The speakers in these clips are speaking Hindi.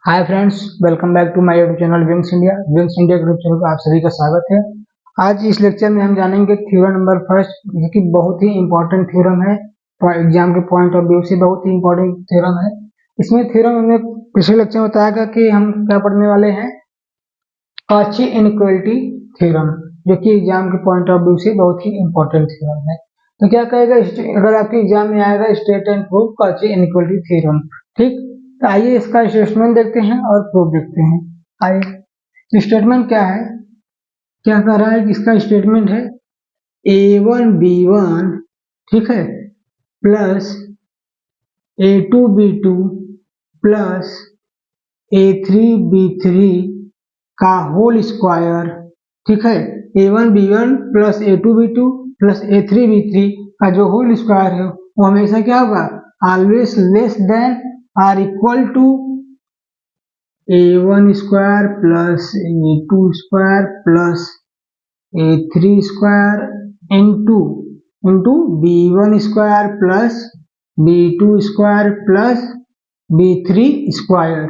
Hi friends, welcome back to my YouTube channel Wings India. Wings India YouTube channel पर आप सभी का स्वागत है। आज इस लेक्चर में हम जानेंगे थ्योरम नंबर फर्स्ट, जो कि बहुत ही इंपॉर्टेंट थ्योरम है। एग्जाम के पॉइंट ऑफ व्यू से बहुत ही इंपॉर्टेंट थ्योरम है। इसमें थ्योरम हमने पिछले लेक्चर में बताया था कि हम क्या पढ़ने वाले हैं, कॉची इनइक्वालिटी थ्योरम, जो कि एग्जाम के पॉइंट ऑफ व्यू से बहुत ही इंपॉर्टेंट थ्योरम है। तो क्या कहेगा, अगर आपके एग्जाम में आएगा state and prove Cauchy inequality theorem, ठीक। तो आइए इसका स्टेटमेंट देखते हैं और प्रूफ देखते हैं। आइए, स्टेटमेंट क्या है, क्या कह रहा है कि इसका स्टेटमेंट है A1B1, ठीक है, प्लस A2B2 प्लस A3B3 का होल स्क्वायर, ठीक है। A1B1 plus A2B2 plus A3B3 का जो होल स्क्वायर है वो हमेशा क्या होगा, always less than or equal to A1 square plus A2 square plus A3 square into B1 square plus B2 square plus B3 square.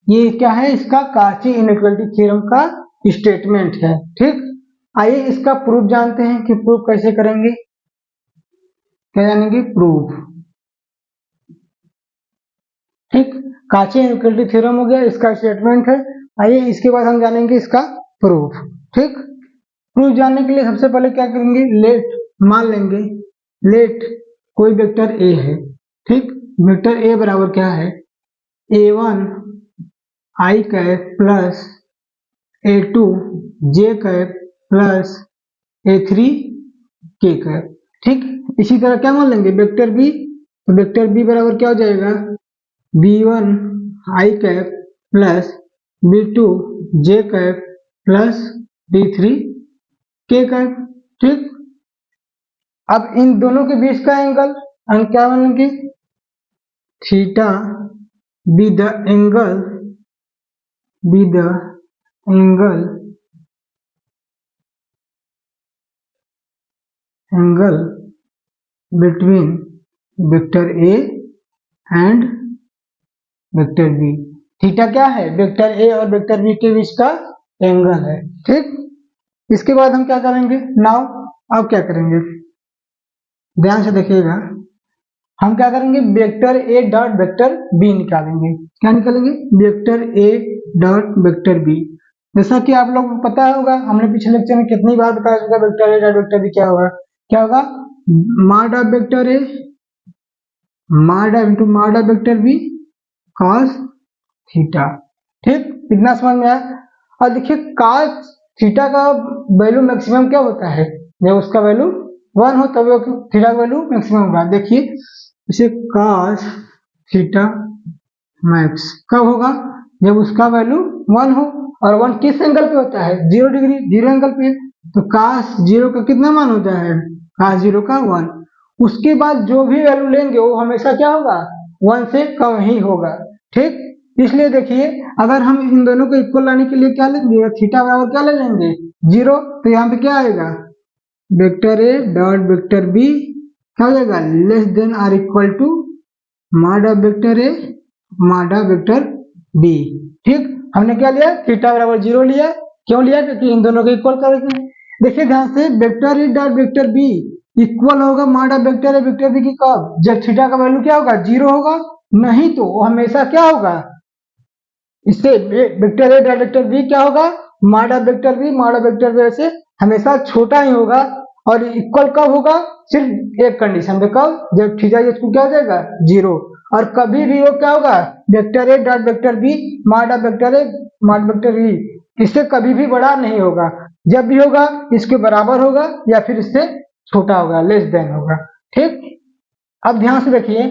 ये क्या है, इसका कॉची इनइक्वालिटी थ्योरम का स्टेटमेंट है, ठीक। आइए इसका प्रूफ जानते हैं कि प्रूफ कैसे करेंगे। क्या जानेंगे, प्रूफ, ठीक। कॉची इनइक्वालिटी थ्योरम हो गया, इसका स्टेटमेंट है। आइए इसके बाद हम जानेंगे इसका प्रूफ, ठीक। प्रूफ जानने के लिए सबसे पहले क्या करेंगे, लेट, मान लेंगे लेट कोई वेक्टर ए है, ठीक। वेक्टर ए बराबर क्या है, A1 आई कैप प्लस A2 जे कैप प्लस A3 के कैप, ठीक। इसी तरह क्या मान लेंगे, वेक्टर बी, तो वेक्टर बी बराबर क्या हो जाएगा, B1 आई कैप प्लस B2 जे कैप प्लस B3 के कैप, ठीक। अब इन दोनों के बीच का एंगल हम क्या मानेंगे, theta be the angle between vector A and vector B. Theta क्या है, वेक्टर ए और वेक्टर बी के बीच का एंगल है, ठीक। इसके बाद हम क्या करेंगे, नाउ अब क्या करेंगे, ध्यान से देखिएगा। हम क्या करेंगे, vector A dot vector B निकालेंगे। क्या निकालेंगे, vector A dot vector B. जैसा कि आप लोग को पता होगा, हमने पिछले लेक्चर में कितनी बार बताया होगा, vector A dot vector B क्या होगा, क्या होगा, mod of vector A mod into mod of vector B cos theta, ठीक। इतना समझ में आया। और देखिए कॉस थीटा का वैल्यू मैक्सिमम क्या होता है, जब उसका वैल्यू 1 हो तब थीटा का वैल्यू मैक्सिमम होगा। देखिए इसे कॉस थीटा मैक्स कब होगा, जब उसका वैल्यू 1 हो, और 1 किस एंगल पे होता है, 0 डिग्री, 0 एंगल पे। तो cos 0 का कितना मान होता है, cos 0 का 1। उसके बाद जो भी वैल्यू लेंगे वो हमेशा क्या होगा, 1 से कम ही होगा, ठीक। इसलिए देखिए, अगर हम इन दोनों को इक्वल लाने के लिए क्या लेंगे, थीटा बराबर क्या ले लेंगे, 0। तो यहाँ पे क्या आएगा, vector A dot vector B क्या हो जाएगा, less than or equal to mod of vector A mod of vector B, ठीक। हमने क्या लिया, थीटा बराबर 0 लिया। क्यों लिया, क्योंकि इन दोनों को इक्वल करेंगे। देखिए ध्यान से, vector A dot vector B equal होगा mod of vector A vector B की कब, जब थीटा का वैल्यू क्या होगा, 0 होगा। नहीं तो हमेशा क्या होगा, इससे vector A dot vector B क्या होगा, mod of vector B mod of vector B से हमेशा छोटा ही होगा। और इक्वल कब होगा, सिर्फ एक कंडीशन पे, कब, जब थीटा इसको क्या हो जाएगा, 0। और कभी भी वो क्या होगा, vector A dot vector B mod of vector A mod vector B इससे कभी भी बड़ा नहीं होगा। जब भी होगा इसके बराबर होगा या फिर इससे छोटा होगा, लेस देन होगा, ठीक। अब ध्यान से देखिए,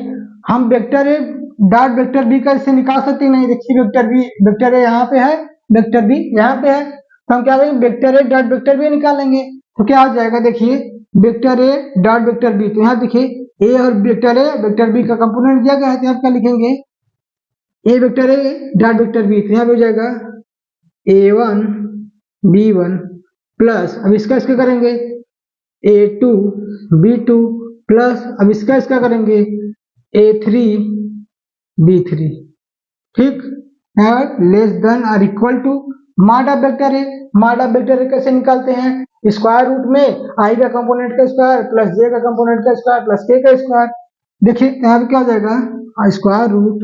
हम vector A dot vector B का इससे निकाल सकते नहीं। देखिए वेक्टर बी, वेक्टर ए यहाँ पे है, वेक्टर बी यहाँ पे है, तो हम क्या करेंगे, vector A dot vector B निकालेंगे। तो क्या हो जाएगा, देखिए vector A dot vector B, तो यहाँ देखिए ए और वेक्टर ए वेक्टर बी का कंपोनेंट दिया गया है, तो यहाँ क्या लिखेंगे, A vector A dot vector B, तो यहाँ पे हो जाएगा A1 B1 प्लस, अब इसका इसका करेंगे A2 B2 प्लस, अब इसका करेंगे A3 B3, ठीक। लेस देन और equal to mod of vector A. Mod of vector A कैसे निकालते हैं? स्क्वायर रूट में आई का कंपोनेंट का स्क्वायर प्लस जे का कंपोनेंट का स्क्वायर प्लस के का स्क्वायर। देखिए यहाँ पे क्या हो जाएगा, स्क्वायर रूट,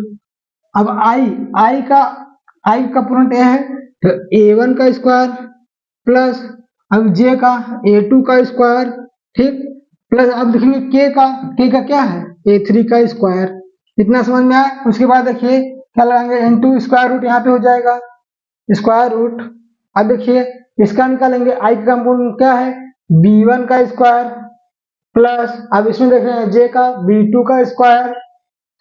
अब आई का कंपोनेंट ए है तो a1 का स्क्वायर प्लस अब जे का a2 का स्क्वायर, ठीक, प्लस अब देखेंगे के का क्या है, a3 का स्क्वायर। इतना समझ में आया? उसके बाद देखिए क्या लगाएंगे, इनटू स्क्वायर रूट, यहाँ पे हो जाएगा स्क्वायर रूट। अब देखिए इसका निकालेंगे, आई का कंपोनेंट क्या है, b1 का स्क्वायर प्लस अब इसमें देख रहे हैं जे का b2 का स्क्वायर।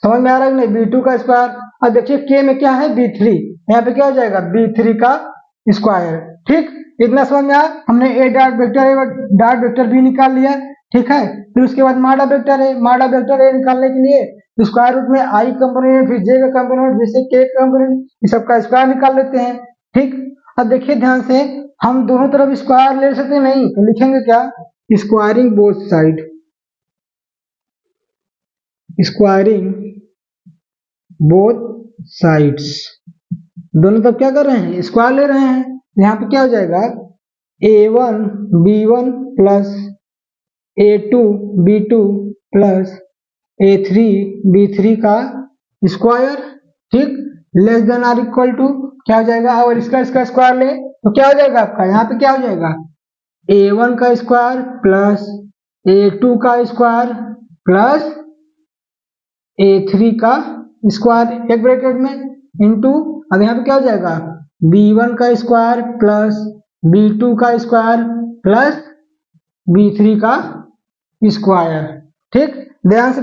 समझ में आ रहा है कि नहीं, b2 का स्क्वायर। अब देखिए के में क्या है, b3, यहाँ पे क्या हो जाएगा, b3 का स्क्वायर। ठीक, इतना समझ में आया? हमने ए डॉट वेक्टर बी निकाल लिया, ठीक है। फिर उसके बाद mod of vector A, mod of vector ए निकालने के लिए स्क्वायर रूट में आई कंपोनेंट, फिर जे का कंपोनेंट, फिर से के कंपोनेंट, इस सब का स्क्वायर निकाल लेते हैं। ठीक, अब देखिए ध्यान से, हम दोनों तरफ स्क्वायर ले सकते हैं, नहीं तो लिखेंगे क्या, squaring both side, squaring both sides. दोनों तरफ क्या कर रहे हैं, स्क्वायर ले रहे हैं। यहाँ पे क्या हो जाएगा, a1 b1 plus a2 b2 plus a3 b3 का स्क्वायर। ठीक, less than or equal to क्या हो जाएगा, और इसका स्क्वायर ले तो क्या हो जाएगा आपका, यहाँ पे क्या हो जाएगा, a1 का स्क्वायर प्लस a2 का स्क्वायर प्लस a3 का स्क्वायर एक ब्रैकेट में इंटू, अब यहाँ पे क्या हो जाएगा, b1 का स्क्वायर प्लस b2 का स्क्वायर प्लस b3 का स्क्वायर। ठीक, ध्यान से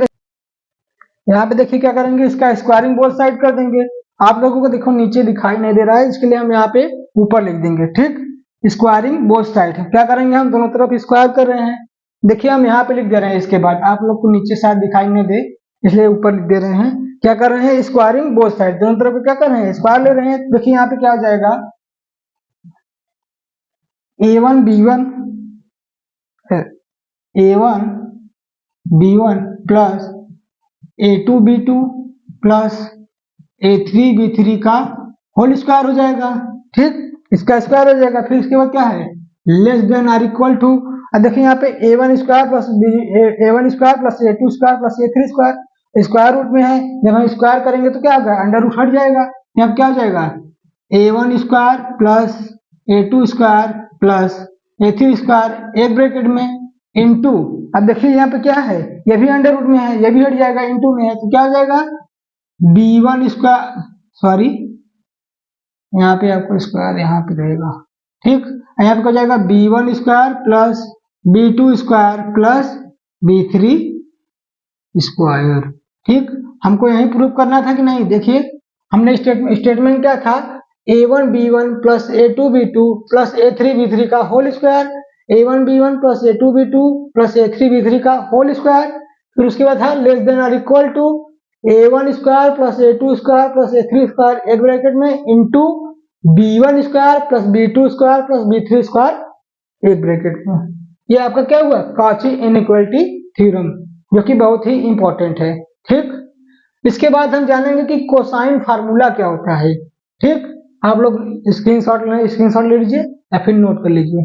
यहाँ पे देखिए क्या करेंगे, इसका स्क्वायरिंग बोथ साइड कर देंगे। आप लोगों को देखो नीचे दिखाई नहीं दे रहा है, इसके लिए हम यहाँ पे ऊपर लिख देंगे। ठीक, स्क्वायरिंग बोथ साइड क्या करेंगे, हम दोनों तरफ स्क्वायर कर रहे हैं। देखिए हम यहाँ पे लिख दे रहे हैं, इसके बाद आप लोग को नीचे शायद दिखाई नहीं दे इसलिए ऊपर लिख दे रहे हैं। क्या कर रहे हैं, स्क्वायरिंग बोथ साइड, दोनों तरफ क्या कर रहे हैं, स्क्वायर ले रहे हैं। देखिए यहाँ पे क्या हो जाएगा, a1 b1 plus a2 b2 plus a3 b3 का होल स्क्वायर हो जाएगा। ठीक, इसका स्क्वायर हो जाएगा। फिर इसके बाद क्या है, less than or equal to, अब देखिए यहाँ पे a1 square plus a1 square plus a2 square plus a3 square square root में है। जब हम स्क्वायर करेंगे तो क्या होगा, अंडर रूट हट जाएगा। यहाँ क्या हो जाएगा, a1 square plus a2 square plus a3 square एक ब्रैकेट में इंटू, अब देखिए यहाँ पे क्या है, ये भी अंडर रूट में है, ये भी हट जाएगा, इंटू में है तो क्या हो जाएगा, b1 स्क्वायर, सॉरी यहाँ पे आपको स्क्वायर यहाँ पे रहेगा। ठीक, यहाँ पे हो जाएगा b1 square plus b2 square plus b3 square. ठीक, हमको यही प्रूव करना था कि नहीं। देखिए हमने स्टेटमेंट क्या था, a1 b1 plus a2 b2 plus a3 b3 का whole square, a1 b1 plus a2 b2 plus a3 b3 का होल स्क्वायर। फिर उसके बाद था लेस देन और equal to a1 square plus a2 square plus a3 square एक ब्रैकेट में into b1 square plus b2 square plus b3 square एक ब्रैकेट में। ये आपका क्या हुआ, कॉची इनइक्वालिटी थ्योरम, जो कि बहुत ही इंपॉर्टेंट है। ठीक, इसके बाद हम जानेंगे कि कोसाइन फार्मूला क्या होता है। ठीक, आप लोग स्क्रीनशॉट ले लीजिए या फिर नोट कर लीजिए।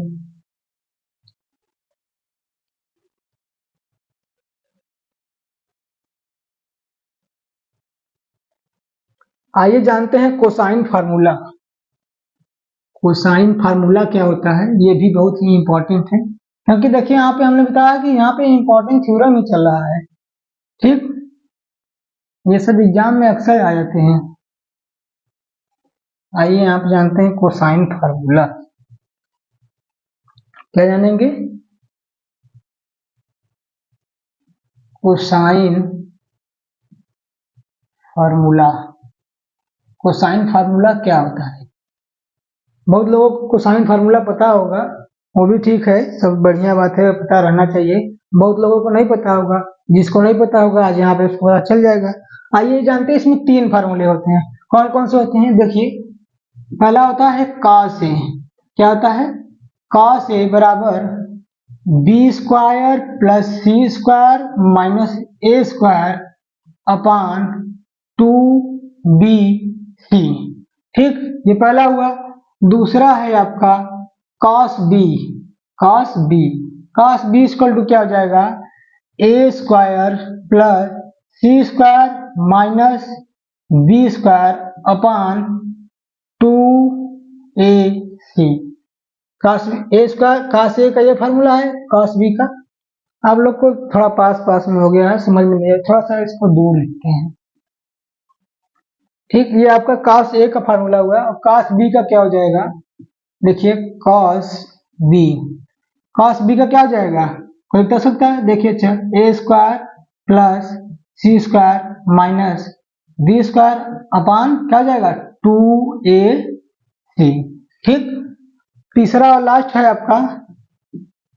आइए जानते हैं कोसाइन फार्मूला। कोसाइन फार्मूला क्या होता है, ये भी बहुत ही इंपॉर्टेंट है, क्योंकि देखिए यहाँ पे हमने बताया कि यहाँ पे इंपॉर्टेंट थ्योरम ही चल रहा है। ठीक, ये सब एग्जाम में अक्सर आ जाते हैं। आइए यहाँ पे जानते हैं कोसाइन फार्मूला। क्या जानेंगे, कोसाइन फार्मूला। कोसाइन फार्मूला क्या होता है, बहुत लोगों को कोसाइन फार्मूला पता होगा, वो भी ठीक है, सब बढ़िया बात है, पता रहना चाहिए। बहुत लोगों को नहीं पता होगा, जिसको नहीं पता होगा आज यहाँ पे उसको पता चल जाएगा। आइए जानते हैं, इसमें 3 फार्मूले होते हैं। कौन कौन से होते हैं, देखिए पहला होता है कॉस ए। क्या होता है, कॉस ए बराबर B square plus C square minus A square upon 2bc। ठीक, ये पहला हुआ। दूसरा है आपका cos b। cos b, cos b equal to क्या हो जाएगा, A square plus C square minus B square upon 2ac। cos A square cos A का ये फार्मूला है, cos b का। आप लोग को थोड़ा पास पास में हो गया है, समझ में नहीं आया, थोड़ा सा इसको दूर लिखते हैं। ठीक, ये आपका cos ए का फार्मूला हुआ और cos b का क्या हो जाएगा, देखिए cos b, cos b का क्या हो जाएगा, कोई बता सकता है, देखिए अच्छा, A square plus C square minus B square upon क्या हो जाएगा 2ac। ठीक, तीसरा और लास्ट है आपका,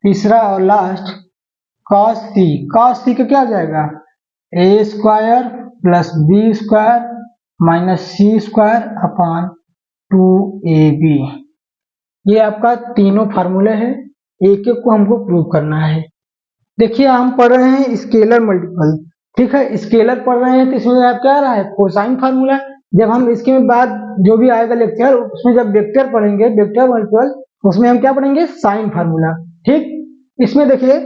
तीसरा और last cos c। cos c का क्या हो जाएगा, A square plus B square minus C square upon 2ab। ये आपका तीनों फार्मूले हैं, एक एक को हमको प्रूव करना है। देखिए हम पढ़ रहे हैं स्केलर मल्टीपल, ठीक है, स्केलर पढ़ रहे हैं तो इसमें आप क्या आ रहा है, कोसाइन फार्मूला। जब हम इसके बाद जो भी आएगा लेक्चर, उसमें जब वेक्टर पढ़ेंगे, वेक्टर मल्टीपल, उसमें हम क्या पढ़ेंगे, साइन फार्मूला। ठीक, इसमें देखिए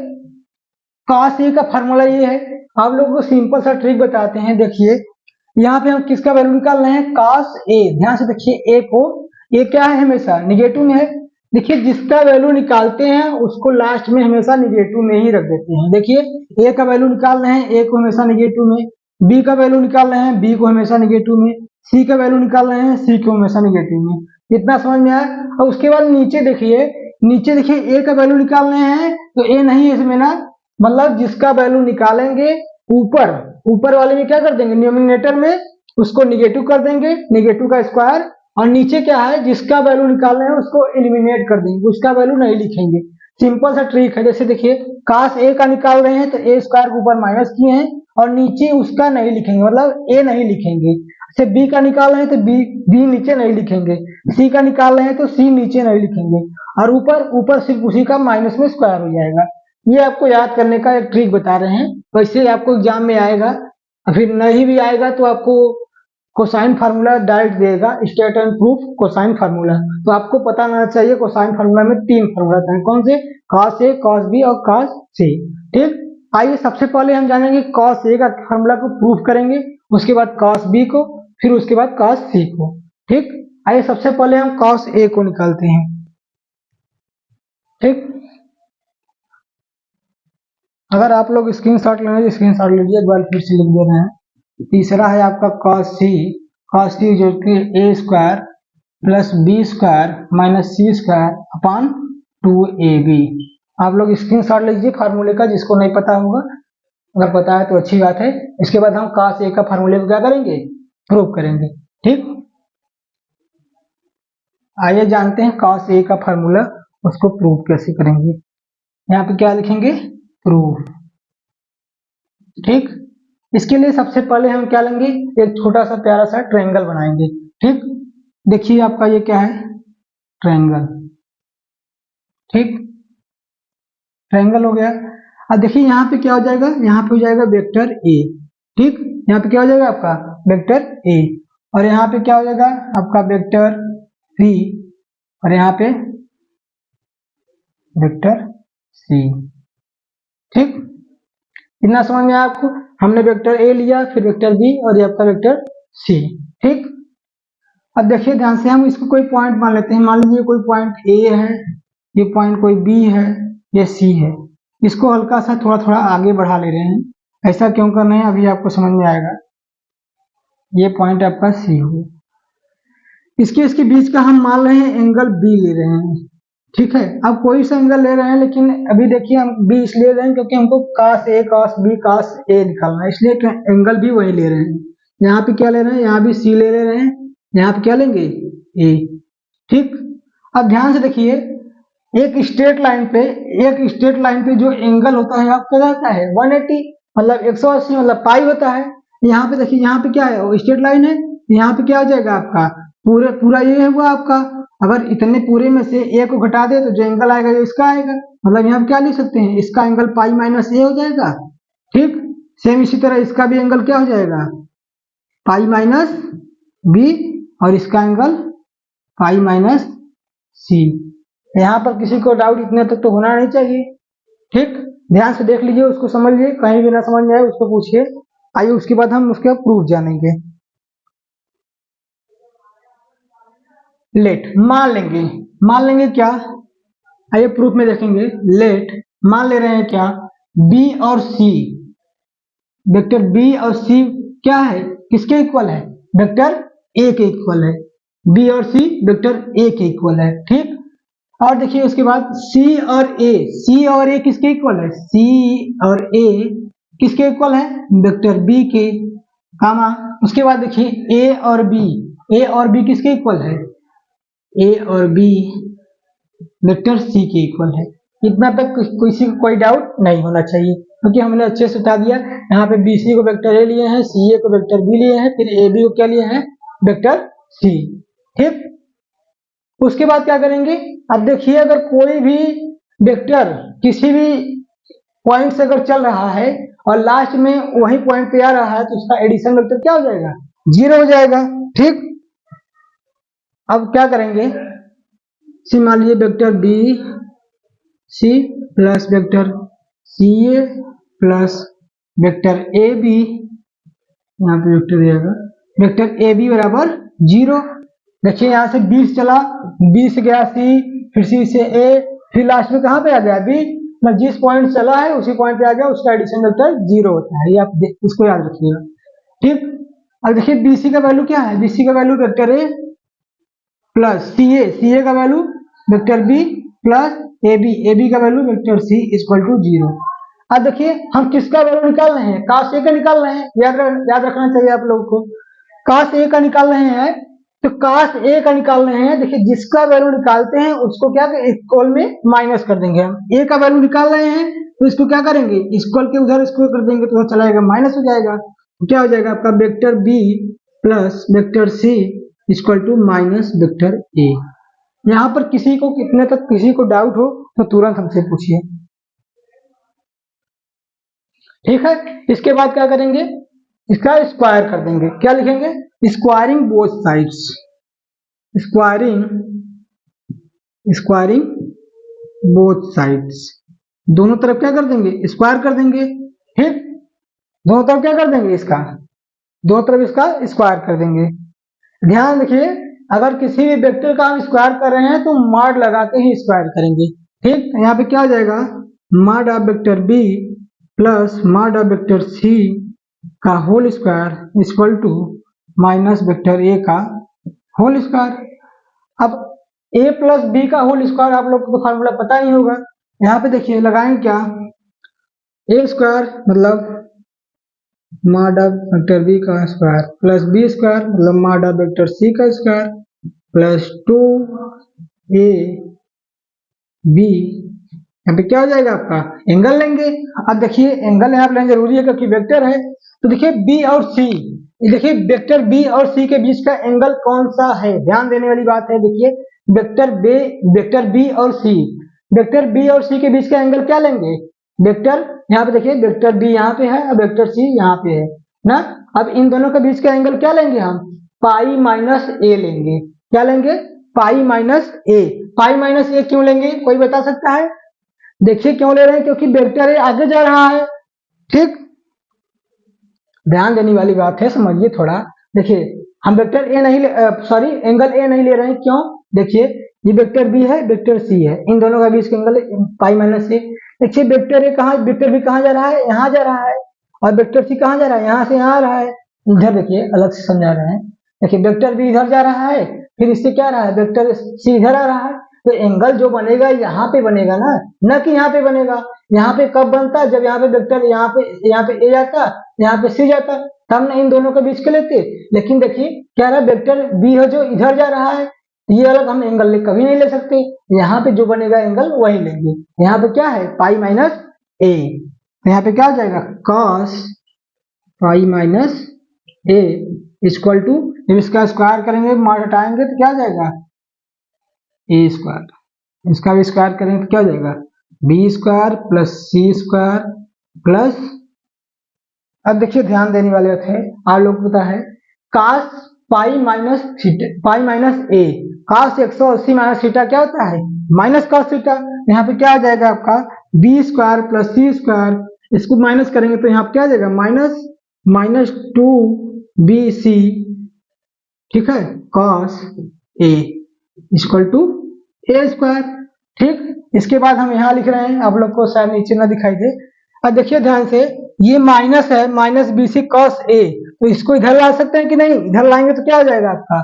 cos a का फार्मूला ये है। आप लोगों को सिंपल सा ट्रिक बताते हैं। देखिए यहाँ पे हम किसका वैल्यू निकाल रहे हैं, cos a। ध्यान से देखिए, a को, a क्या है, हमेशा निगेटिव में है। देखिए जिसका वैल्यू निकालते हैं उसको लास्ट में हमेशा निगेटिव में ही रख देते हैं। देखिए a का वैल्यू निकाल रहे हैं, a को हमेशा निगेटिव में, b का वैल्यू निकाल रहे हैं, b को हमेशा निगेटिव में, c का वैल्यू निकाल रहे हैं, c को हमेशा निगेटिव में। इतना समझ में आया। और उसके बाद नीचे देखिए, नीचे देखिए a का वैल्यू निकाल रहे हैं तो a नहीं है इसमें ना, मतलब जिसका वैल्यू निकालेंगे ऊपर, ऊपर वाले में क्या कर देंगे, डिनोमिनेटर में उसको निगेटिव कर देंगे, निगेटिव का स्क्वायर। और नीचे क्या है, जिसका वैल्यू निकाल रहे हैं उसको एलिमिनेट कर देंगे, उसका वैल्यू नहीं लिखेंगे। सिंपल सा ट्रिक है। जैसे देखिए cos a का निकाल रहे हैं तो a स्क्वायर के ऊपर माइनस किए हैं और नीचे उसका नहीं लिखेंगे, मतलब a नहीं लिखेंगे। जैसे b का निकाल रहे हैं तो b नीचे नहीं लिखेंगे, c का निकाल रहे हैं तो c नीचे नहीं लिखेंगे, और ऊपर सिर्फ उसी का माइनस में स्क्वायर हो जाएगा। ये आपको याद करने का एक ट्रिक बता रहे हैं। वैसे आपको एग्जाम में आएगा, फिर नहीं भी आएगा तो आपको कोसाइन फार्मूला डायरेक्ट देगा, state and proof cosine formula. तो आपको पता होना चाहिए कोसाइन फार्मूला में 3 फार्मूला हैं, कौन से, cos a, cos b और cos c। ठीक, आइए सबसे पहले हम जानेंगे cos a का फार्मूला को प्रूफ करेंगे, उसके बाद cos b को, फिर उसके बाद cos c को। ठीक, आइए सबसे पहले हम cos a को निकालते हैं। ठीक, अगर आप लोग स्क्रीनशॉट लेंगे तो स्क्रीनशॉट लीजिए, एक बार फिर से लिख दे रहे हैं। तीसरा है आपका cos c जो कि a square plus B square minus C square upon 2ab। आप लोग स्क्रीनशॉट लीजिए फार्मूले का, जिसको नहीं पता होगा, अगर पता है तो अच्छी बात है। इसके बाद हम cos a का फार्मूले को क्या करेंगे, प्रूव करेंगे। ठीक, आइए जानते हैं cos a का फार्मूला, उसको प्रूव कैसे करेंगे। यहाँ पे क्या लिखेंगे, प्रूफ। ठीक, इसके लिए सबसे पहले हम क्या लेंगे, एक छोटा सा प्यारा सा ट्रायंगल बनाएंगे। ठीक, देखिए आपका ये क्या है, ट्रायंगल। ठीक, ट्रायंगल हो गया। अब देखिए यहाँ पे क्या हो जाएगा, यहाँ पे हो जाएगा वेक्टर a। ठीक, यहाँ पे क्या हो जाएगा आपका वेक्टर a, और यहाँ पे क्या हो जाएगा आपका वेक्टर c, और यहाँ पे वेक्टर c। ठीक, इतना समझ में आया आपको। हमने वेक्टर a लिया, फिर वेक्टर b और ये आपका वेक्टर c। ठीक, अब देखिए ध्यान से, हम इसको कोई पॉइंट मान लेते हैं। मान लीजिए कोई पॉइंट a है, ये पॉइंट कोई b है, ये c है। इसको हल्का सा थोड़ा थोड़ा आगे बढ़ा ले रहे हैं। ऐसा क्यों कर रहे हैं, अभी आपको समझ में आएगा। ये पॉइंट आपका c हो, इसके बीच का हम मान रहे हैं एंगल b ले रहे हैं। ठीक है, अब कोई सा एंगल ले रहे हैं, लेकिन अभी देखिए हम b इसलिए ले रहे हैं क्योंकि हमको cos a cos b cos a निकालना है, इसलिए एंगल भी वही ले रहे हैं। यहाँ पे क्या ले रहे हैं, यहाँ भी c ले रहे हैं, यहाँ पे क्या लेंगे a। ठीक, अब ध्यान से देखिए, एक स्ट्रेट लाइन पे जो एंगल होता है आपका क्या होता है 180, मतलब 180, मतलब पाई होता है। यहाँ पे देखिए, यहाँ पे क्या है, स्ट्रेट लाइन है, यहाँ पे क्या हो जाएगा आपका पूरा ये हुआ आपका। अगर इतने पूरे में से a को घटा दे तो जो एंगल आएगा ये इसका आएगा, मतलब यहाँ पे क्या लिख सकते हैं, इसका एंगल पाई माइनस a हो जाएगा। ठीक, सेम इसी तरह इसका भी एंगल क्या हो जाएगा, पाई माइनस b, और इसका एंगल पाई माइनस सी। यहाँ पर किसी को डाउट इतने तक तो होना नहीं चाहिए। ठीक, ध्यान से देख लीजिए, उसको समझ लीजिए, कहीं भी ना समझ में आए उसको पूछिए। आइए उसके बाद हम उसके प्रूफ जानेंगे। लेट मान लेंगे क्या, आइए प्रूफ में देखेंगे। लेट मान ले रहे हैं क्या, बी और सी, वेक्टर बी और सी क्या है, किसके इक्वल है, वेक्टर ए के इक्वल है। बी और सी वेक्टर ए के इक्वल है। ठीक, और देखिए उसके बाद सी और ए किसके इक्वल है, सी और ए किसके इक्वल है, वेक्टर बी के, कामा उसके बाद देखिए ए और बी किसके इक्वल है, ए और बी वेक्टर सी के इक्वल है। इतना तक किसी को कोई डाउट नहीं होना चाहिए, क्योंकि हमने अच्छे से उठा दिया। यहाँ पे बी सी को वेक्टर ए लिए हैं, सी ए को वेक्टर बी लिए हैं, फिर ए बी को क्या लिए हैं, वेक्टर सी। ठीक, उसके बाद क्या करेंगे, अब देखिए अगर कोई भी वेक्टर किसी भी पॉइंट से अगर चल रहा है और लास्ट में वही पॉइंट पे आ रहा है तो उसका एडिशन वेक्टर क्या हो जाएगा, 0 हो जाएगा। ठीक, अब क्या करेंगे, सी मान लीजिए vector B C plus vector C A plus vector A B, यहाँ पे वेक्टर दिएगा वेक्टर ए बी बराबर 0। देखिए यहाँ से 20 चला, 20 से गया सी, फिर सी से ए, फिर लास्ट में कहाँ पे आ गया बी, मतलब जिस पॉइंट चला है उसी पॉइंट पे आ गया, उसका एडिशन वेक्टर 0 होता है। ये आप इसको याद रखिएगा। ठीक, अब देखिए बीसी का वैल्यू क्या है, बीसी का value vector A plus C A का value vector B plus A B का value vector C equal to 0। अब देखिए हम किसका वैल्यू निकाल रहे हैं, काश ए का निकाल रहे हैं, याद रखना चाहिए आप लोगों को। काश ए का निकाल रहे हैं तो काश ए का निकाल रहे हैं, देखिए जिसका वैल्यू निकालते हैं उसको क्या इक्वल में माइनस कर देंगे। हम ए का वैल्यू निकाल रहे हैं तो इसको क्या करेंगे, इक्वल के उधर इसको कर देंगे तो चला जाएगा, माइनस हो जाएगा। तो क्या हो जाएगा आपका vector B plus vector C equal to minus vector A. यहाँ पर किसी को कितने तक किसी को डाउट हो तो तुरंत हमसे पूछिए। ठीक है, इसके बाद क्या करेंगे, इसका स्क्वायर कर देंगे। क्या लिखेंगे, squaring both sides, squaring both sides, दोनों तरफ क्या कर देंगे, स्क्वायर कर देंगे। ठीक, दोनों तरफ क्या कर देंगे, इसका दोनों तरफ इसका स्क्वायर कर देंगे। ध्यान रखिए, अगर किसी भी वेक्टर का हम स्क्वायर कर रहे हैं तो मॉड लगा के ही स्क्वायर करेंगे। ठीक, यहाँ पे क्या हो जाएगा, mod of vector B plus mod of vector C का whole square equal to minus vector A का होल स्क्वायर। अब ए प्लस बी का होल स्क्वायर आप लोग को फार्मूला पता ही होगा। यहाँ पे देखिए लगाएंगे क्या, ए स्क्वायर मतलब मॉड ऑफ वेक्टर बी का स्क्वायर प्लस बी स्क्वायर मतलब मॉड ऑफ वेक्टर सी का स्क्वायर प्लस 2 ए बी। यहाँ पे क्या हो जाएगा आपका, एंगल लेंगे। अब देखिए एंगल यहाँ पे लेना जरूरी है क्योंकि वेक्टर है। तो देखिए बी और सी, देखिए वेक्टर बी और सी के बीच का एंगल कौन सा है, ध्यान देने वाली बात है। देखिए वेक्टर बी और सी के बीच का एंगल क्या लेंगे, वेक्टर, यहाँ पे देखिए वेक्टर बी यहाँ पे है और वेक्टर सी यहाँ पे है ना। अब इन दोनों के बीच का एंगल क्या लेंगे हम, पाई माइनस ए लेंगे। क्या लेंगे, पाई माइनस ए। पाई माइनस ए क्यों लेंगे, कोई बता सकता है? देखिए क्यों ले रहे हैं, क्योंकि वेक्टर ए आगे जा रहा है। ठीक, ध्यान देने वाली बात है, समझिए थोड़ा। देखिए हम वेक्टर ए नहीं एंगल ए नहीं ले रहे हैं, क्यों, देखिए ये वेक्टर बी है वेक्टर सी है, इन दोनों का बीच का एंगल पाई माइनस ए। देखिए वेक्टर बी कहाँ जा रहा है, यहाँ जा रहा है, और वेक्टर सी कहाँ जा रहा है, यहाँ से यहाँ आ रहा है। इधर देखिए अलग से समझा रहे हैं। देखिए वेक्टर बी इधर जा रहा है, फिर इससे क्या रहा है, वेक्टर सी इधर आ रहा है, तो एंगल जो बनेगा यहाँ पे बनेगा ना कि यहाँ पे बनेगा। यहाँ पे कब बनता है, जब यहाँ पे वेक्टर यहाँ पे ए जाता, यहाँ पे सी जाता, तब ना इन दोनों के बीच के लेते। लेकिन देखिए क्या रहा, वेक्टर बी है जो इधर जा रहा है, ये अलग हम एंगल कभी नहीं ले सकते। यहाँ पे जो बनेगा एंगल वही लेंगे। यहाँ पे क्या है, पाई माइनस ए, यहाँ पे क्या हो जाएगा, cos pi minus A equal to, जब इसका स्क्वायर करेंगे मार हटाएंगे तो क्या हो जाएगा, ए स्क्वायर। इसका भी स्क्वायर करेंगे तो क्या हो जाएगा, B square plus C square plus, अब देखिए ध्यान देने वाले थे आप लोग को पता है, काश पाई माइनस ए। cos 180 माइनस थीटा क्या होता है? Minus cos theta. यहाँ पे क्या आ जाएगा आपका B square plus C square, इसको माइनस करेंगे तो यहाँ पे क्या आ जाएगा माइनस 2bc, ठीक है, cos a equal to A square. ठीक, इसके बाद हम यहाँ लिख रहे हैं, आप लोग को शायद नीचे ना दिखाई दे। अब देखिए ध्यान से, ये माइनस है, minus B C cos A, तो इसको इधर ला सकते हैं कि नहीं? इधर लाएंगे तो क्या हो जाएगा आपका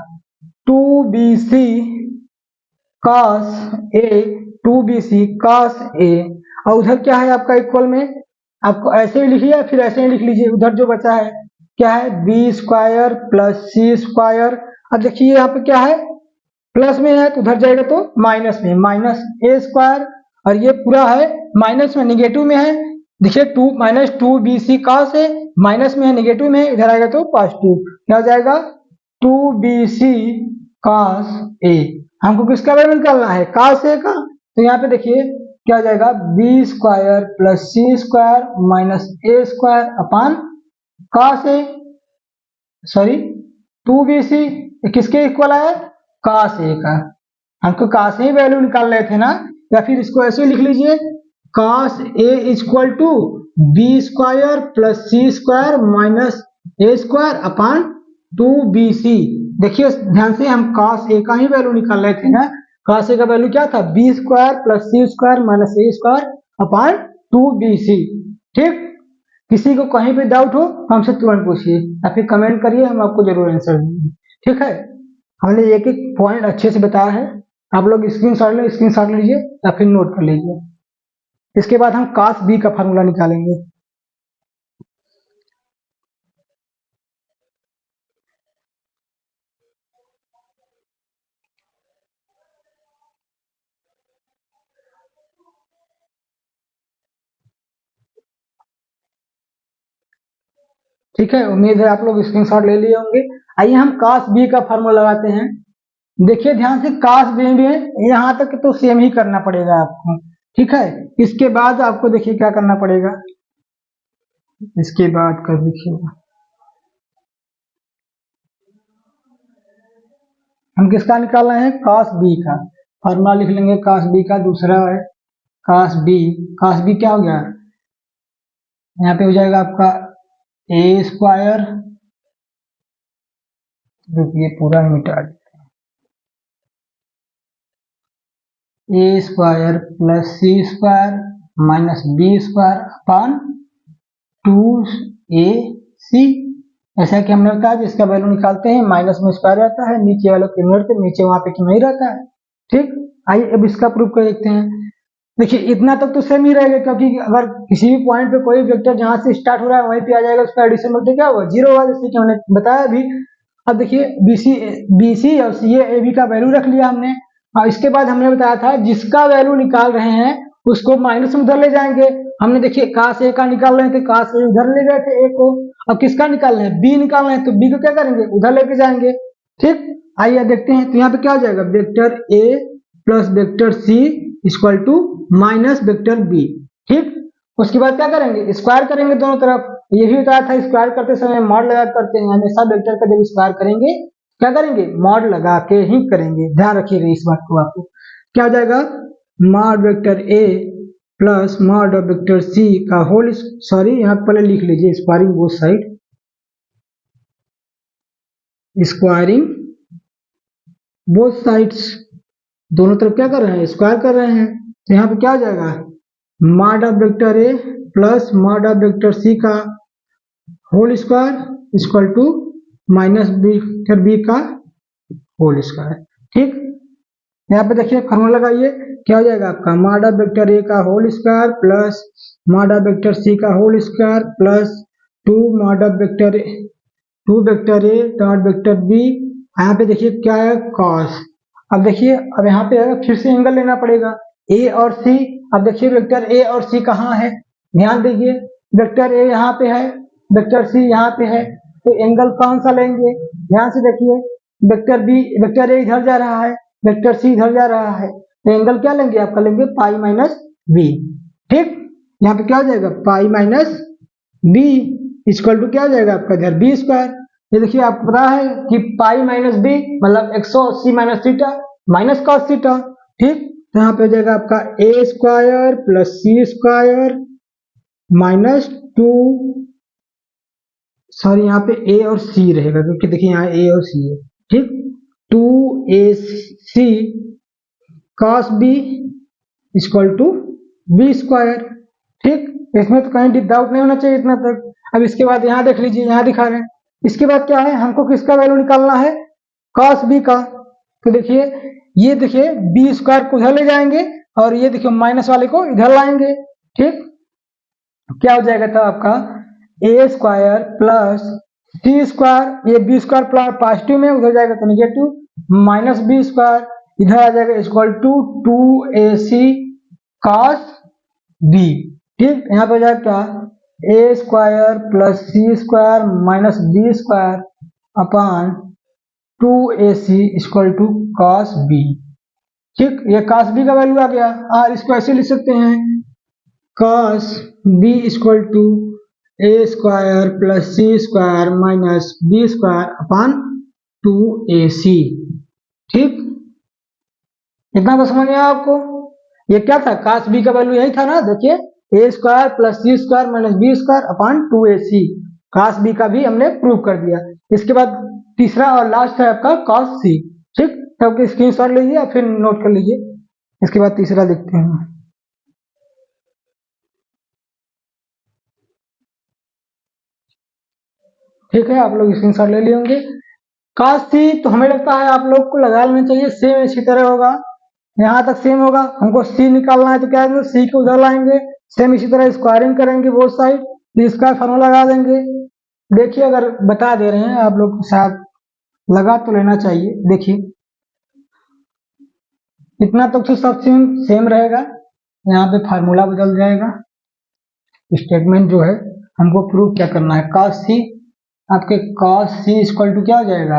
2bc cos a, 2bc cos a, और उधर क्या है आपका इक्वल में, आपको ऐसे ही लिखिए या फिर ऐसे ही लिख लीजिए। उधर जो बचा है क्या है, B square plus C square. अब देखिए यहाँ पे क्या है, प्लस में है तो उधर जाएगा तो माइनस में, माइनस ए स्क्वायर, और ये पूरा है माइनस में, निगेटिव में है। देखिए माइनस 2bc cos ए, माइनस में है, निगेटिव में है, इधर आएगा तो पॉजिटिव, क्या हो जाएगा 2bc cos ए। हमको किसका वैल्यू निकालना है, cos ए का। तो यहाँ पे देखिए क्या हो जाएगा B square plus C square minus A square upon cos A, sorry 2bc किसके इक्वल है, cos ए का। हमको cos ए वैल्यू निकाल रहे थे ना, या फिर इसको ऐसे लिख लीजिए cos A equal to B square plus C square minus A square upon 2bc। देखिए ध्यान से, हम cos ए का ही वैल्यू निकाल रहे थे ना। cos ए का वैल्यू क्या था, B square plus C square minus A square upon 2bc। ठीक, किसी को कहीं पे डाउट हो हमसे तुरंत पूछिए या फिर कमेंट करिए, हम आपको जरूर आंसर देंगे। ठीक है, हमने एक एक पॉइंट अच्छे से बताया है, आप लोग स्क्रीनशॉट लीजिए या फिर नोट कर लीजिए। इसके बाद हम cos b का फार्मूला निकालेंगे। ठीक है, उम्मीद है आप लोग स्क्रीनशॉट ले लिए होंगे। आइए हम cos b का फार्मूला लगाते हैं। देखिए ध्यान से, cos b भी यहाँ तक तो सेम ही करना पड़ेगा आपको। ठीक है, इसके बाद आपको देखिए क्या करना पड़ेगा, इसके बाद कर देखिएगा, हम किसका निकाल रहे हैं, cos b का। फार्मूला लिख लेंगे cos b का, दूसरा है cos b क्या हो गया, यहाँ पे हो जाएगा आपका ए स्क्वायर, देखिए पूरा ही मिटा देते हैं, A square plus C square minus B square upon 2ac। ऐसा कि हमने बताया जिसका वैल्यू निकालते हैं माइनस में स्क्वायर रहता है, नीचे वालों के इन्वर्ट नीचे वहां पे क्यों नहीं रहता है। ठीक, आइए अब इसका प्रूफ कर देखते हैं। देखिए इतना तक तो सेम ही रहेगा, क्योंकि अगर किसी भी पॉइंट पे कोई वेक्टर जहां से स्टार्ट हो रहा है वहीं पे आ जाएगा, उसका एडिशन मल्टी क्या होगा, 0 होगा, जैसे कि हमने बताया अभी। अब देखिए BC और CA AB का वैल्यू रख लिया हमने, और इसके बाद हमने बताया था जिसका वैल्यू निकाल रहे हैं उसको माइनस में उधर ले जाएंगे। हमने देखिए cos A का निकाल रहे थे, cos A उधर ले गए थे A को, अब किसका निकाल रहे हैं, B निकाल रहे हैं, तो B को क्या करेंगे, उधर लेके जाएंगे। ठीक, आइए देखते हैं, तो यहाँ पे क्या हो जाएगा, vector A plus vector C equal to minus vector B। ठीक, उसके बाद क्या करेंगे, स्क्वायर करेंगे दोनों तरफ। ये भी बताया था स्क्वायर करते समय मॉड लगा करते हैं, हमेशा वेक्टर का जब स्क्वायर करेंगे क्या करेंगे, मॉड लगा के ही करेंगे, ध्यान रखिएगा इस बात को। आपको क्या हो जाएगा, mod vector A plus mod of vector C का होल, सॉरी यहाँ पहले लिख लीजिए squaring both side, squaring both sides, दोनों तरफ क्या कर रहे हैं, स्क्वायर कर रहे हैं। तो यहाँ पे क्या हो जाएगा, mod of vector A plus mod of vector C का whole square equal to minus vector B का होल स्क्वायर। ठीक, यहाँ पे देखिए फार्मूला लगाइए, क्या हो जाएगा आपका, मॉड ऑफ वेक्टर A का whole square plus mod of vector C का whole square plus 2 mod of vector A dot vector B। यहाँ पे देखिए क्या है, cos। अब देखिए, अब यहाँ पे फिर से एंगल लेना पड़ेगा A और C। अब देखिए वेक्टर A और C कहाँ है, ध्यान दीजिए, वेक्टर A यहाँ पे है, वेक्टर C यहाँ पे है, तो एंगल कौन सा लेंगे, ध्यान से देखिए, वेक्टर A इधर जा रहा है, वेक्टर C इधर जा रहा है, तो एंगल क्या लेंगे, आपका लेंगे पाई माइनस बी। ठीक, यहाँ पे क्या हो जाएगा, pi minus B equal to क्या हो जाएगा आपका इधर बी स्क्वायर। ये देखिए आपको पता है कि पाई माइनस बी मतलब 180 minus theta minus cos theta, ठीक। तो यहाँ पे हो जाएगा आपका ए square plus C square minus 2, sorry यहाँ पे ए और सी रहेगा क्योंकि देखिए यहाँ ए और सी है, ठीक। 2ac cos b equal to B square, ठीक। इसमें तो कहीं डाउट नहीं होना चाहिए इतना तक। अब इसके बाद यहाँ देख लीजिए, यहाँ दिखा रहे हैं। इसके बाद क्या है, हमको किसका वैल्यू निकालना है, cos b का। तो देखिए ये देखिए बी स्क्वायर को उधर ले जाएंगे और ये देखिए माइनस वाले को इधर लाएंगे, ठीक। क्या हो जाएगा था आपका ए स्क्वायर प्लस सी स्क्वायर, ये बी स्क्वायर प्लस पॉजिटिव में उधर जाएगा तो निगेटिव, माइनस बी स्क्वायर इधर आ जाएगा equal to 2ac cos b, ठीक। यहाँ पे हो जाएगा क्या A square plus C square minus B square upon 2ac equal to cos b, ठीक। ये cos b का वैल्यू आ गया और इसको ऐसे लिख सकते हैं cos b equal to A square plus C square minus B square upon 2ac, ठीक। इतना तो समझ में आया आपको। ये क्या था, cos b का वैल्यू यही था ना, देखिए A square plus C square minus B square upon 2ac, cos b का भी हमने प्रूव कर दिया। इसके बाद तीसरा और लास्ट है आपका cos c, ठीक। सबके स्क्रीनशॉट लीजिए फिर नोट कर लीजिए। इसके बाद तीसरा देखते हैं, ठीक है। आप लोग स्क्रीनशॉट ले लिए होंगे। cos c तो हमें लगता है आप लोग को लगा लेना चाहिए, सेम इसी तरह होगा, यहाँ तक सेम होगा। हमको c निकालना है तो क्या करेंगे, c को उधर लाएंगे, सेम इसी तरह स्क्वायरिंग करेंगे बोथ साइड, इसका फॉर्मूला लगा देंगे। देखिए अगर बता दे रहे हैं आप लोग शायद लगा तो लेना चाहिए। देखिए इतना तो सब सेम रहेगा, यहाँ पे फार्मूला बदल जाएगा। स्टेटमेंट जो है हमको प्रूव क्या करना है, cos c आपके cos c इक्वल टू क्या हो जाएगा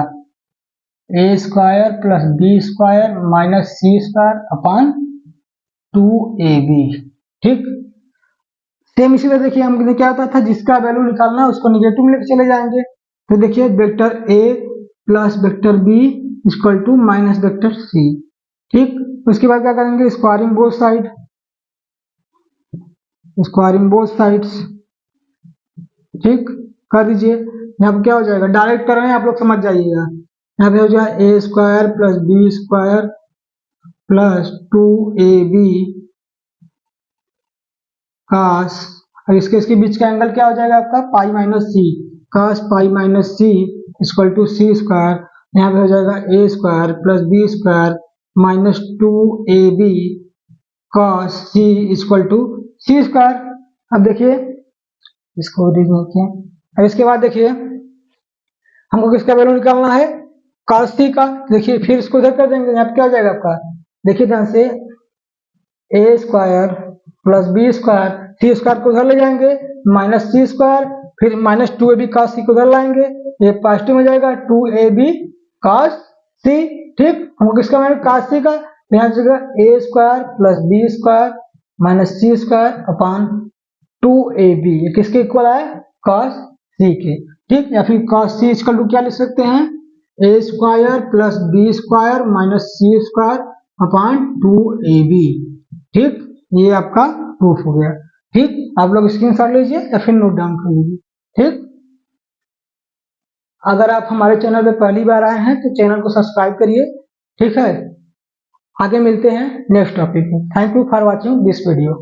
A square plus B square minus C square upon 2ab, ठीक। सेम इसी तरह देखिए हमको क्या होता था, जिसका वैल्यू निकालना है उसको निगेटिव में लेकर चले जाएंगे। तो देखिए vector a plus vector b equal to minus vector c, ठीक। उसके बाद क्या करेंगे, squaring both side, squaring both sides, ठीक कर दीजिए। यहाँ पे क्या हो जाएगा, डायरेक्ट कर रहे हैं आप लोग समझ जाइएगा। यहाँ पे हो जाएगा A square plus B square plus 2ab cos, और इसके बीच का एंगल क्या हो जाएगा आपका pi minus C, cos pi minus C equal to C square. यहाँ पे हो जाएगा A square plus B square minus 2ab cos C equal to C square. अब देखिए इसको रीजन किया। अब इसके बाद देखिए हमको किसका वैल्यू निकालना है, cos c का। देखिए फिर इसको उधर कर देंगे, यहाँ पे क्या हो जाएगा आपका, देखिए ध्यान से ए स्क्वायर प्लस बी स्क्वायर, सी स्क्वायर को उधर ले जाएंगे माइनस सी स्क्वायर, फिर माइनस 2ab cos c को उधर लाएंगे, ये पॉजिटिव हो जाएगा 2ab cos c, ठीक। हमको किसका वैल्यू cos c का, यहाँ जगह A square plus B square minus C square upon 2ab, ये किसके इक्वल है, cos c के, ठीक। या फिर cos c इक्वल टू क्या लिख सकते हैं, A square plus B square minus C square upon 2ab, ठीक। ये आपका प्रूफ हो गया, ठीक। आप लोग स्क्रीनशॉट लीजिए या फिर नोट डाउन कर लीजिए, ठीक। अगर आप हमारे चैनल पे पहली बार आए हैं तो चैनल को सब्सक्राइब करिए, ठीक है। आगे मिलते हैं नेक्स्ट टॉपिक में। Thank you for watching this video.